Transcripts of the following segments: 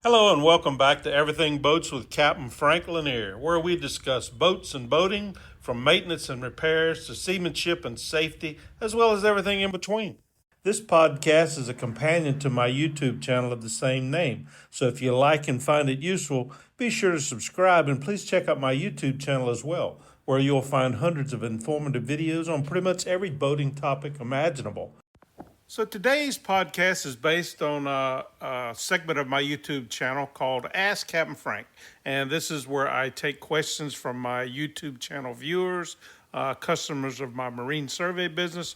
Hello and welcome back to Everything Boats with Captain Frank Lanier, where we discuss boats and boating, from maintenance and repairs to seamanship and safety, as well as everything in between. This podcast is a companion to my YouTube channel of the same name, so if you like and find it useful, be sure to subscribe and please check out my YouTube channel as well, where you'll find hundreds of informative videos on pretty much every boating topic imaginable. So today's podcast is based on a segment of my YouTube channel called Ask Captain Frank. And this is where I take questions from my YouTube channel viewers, customers of my marine survey business,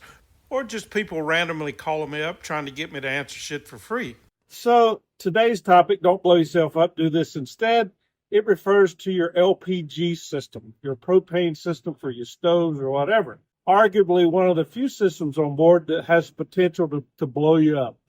or just people randomly calling me up trying to get me to answer shit for free. So today's topic, don't blow yourself up, do this instead. It refers to your LPG system, your propane system for your stoves or whatever. Arguably one of the few systems on board that has potential to blow you up.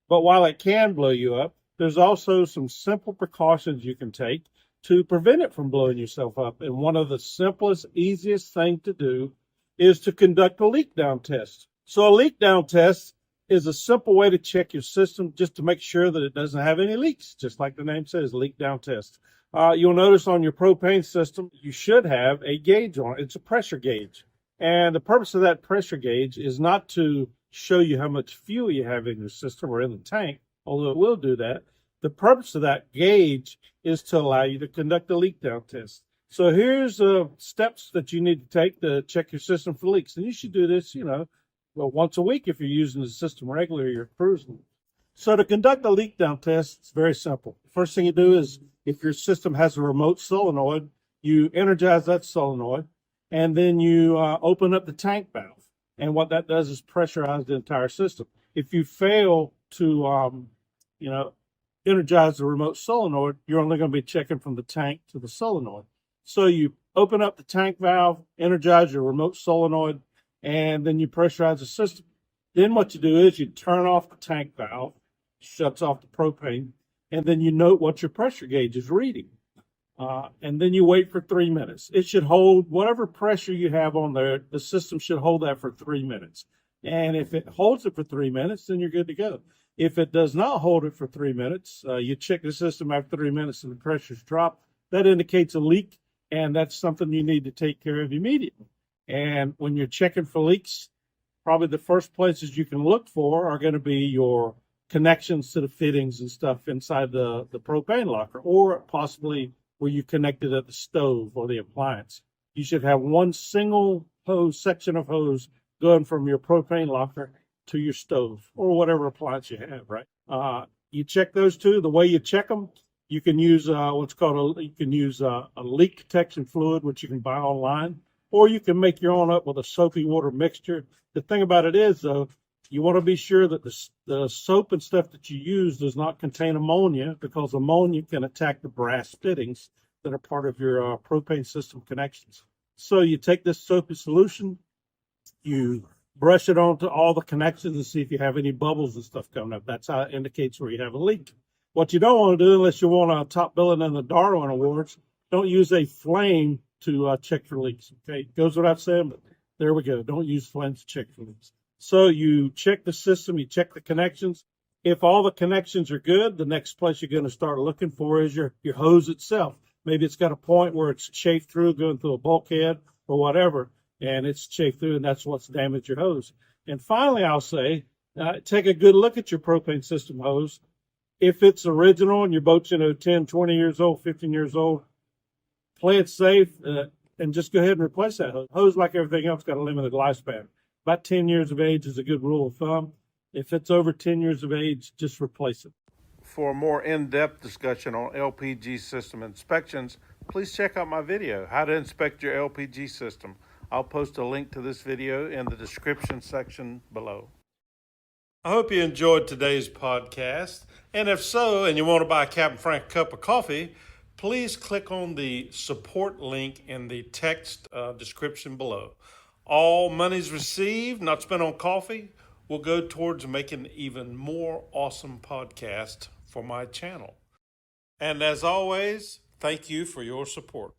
But while it can blow you up, there's also some simple precautions you can take to prevent it from blowing yourself up. And one of the simplest, easiest thing to do is to conduct a leak down test. So a leak down test is a simple way to check your system just to make sure that it doesn't have any leaks, just like the name says, leak down test. You'll notice on your propane system, you should have a gauge on it. It's a pressure gauge. And the purpose of that pressure gauge is not to show you how much fuel you have in your system or in the tank, although it will do that. The purpose of that gauge is to allow you to conduct a leak down test. So here's steps that you need to take to check your system for leaks. And you should do this, once a week if you're using the system regularly, you're cruising. So to conduct a leak down test, it's very simple. The first thing you do is if your system has a remote solenoid, you energize that solenoid. And then you open up the tank valve. And what that does is pressurize the entire system. If you fail to, energize the remote solenoid, you're only going to be checking from the tank to the solenoid. So you open up the tank valve, energize your remote solenoid, and then you pressurize the system. Then what you do is you turn off the tank valve, shuts off the propane, and then you note what your pressure gauge is reading. And then you wait for 3 minutes. It should hold whatever pressure you have on there. The system should hold that for 3 minutes. And if it holds it for 3 minutes, then you're good to go. If it does not hold it for 3 minutes, you check the system after 3 minutes and the pressure's dropped. That indicates a leak, and that's something you need to take care of immediately. And when you're checking for leaks, probably the first places you can look for are going to be your connections to the fittings and stuff inside the propane locker, or possibly where you connect it at the stove or the appliance. You should have one single section of hose going from your propane locker to your stove or whatever appliance you have, right? You check those two. The way you check them, you can use a leak detection fluid, which you can buy online, or you can make your own up with a soapy water mixture. The thing about it is, though, you want to be sure that the soap and stuff that you use does not contain ammonia, because ammonia can attack the brass fittings that are part of your propane system connections. So you take this soapy solution, you brush it onto all the connections and see if you have any bubbles and stuff coming up. That's how it indicates where you have a leak. What you don't want to do, unless you want to top billing in the Darwin Awards, don't use a flame to check for leaks. Okay, it goes without saying, but there we go. Don't use flames to check for leaks. So you check the system, you check the connections. If all the connections are good, the next place you're going to start looking for is your hose itself. Maybe it's got a point where it's chafed through, going through a bulkhead or whatever, and it's chafed through, and that's what's damaged your hose. And finally, I'll say, take a good look at your propane system hose. If it's original and your boat's 10, 20 years old, 15 years old, play it safe and just go ahead and replace that hose. Hose, like everything else, got a limited lifespan. About 10 years of age is a good rule of thumb. If it's over 10 years of age, just replace it. For a more in-depth discussion on LPG system inspections, please check out my video, How to Inspect Your LPG System. I'll post a link to this video in the description section below. I hope you enjoyed today's podcast. And if so, and you want to buy Captain Frank a cup of coffee, please click on the support link in the text description below. All monies received, not spent on coffee, will go towards making even more awesome podcasts for my channel. And as always, thank you for your support.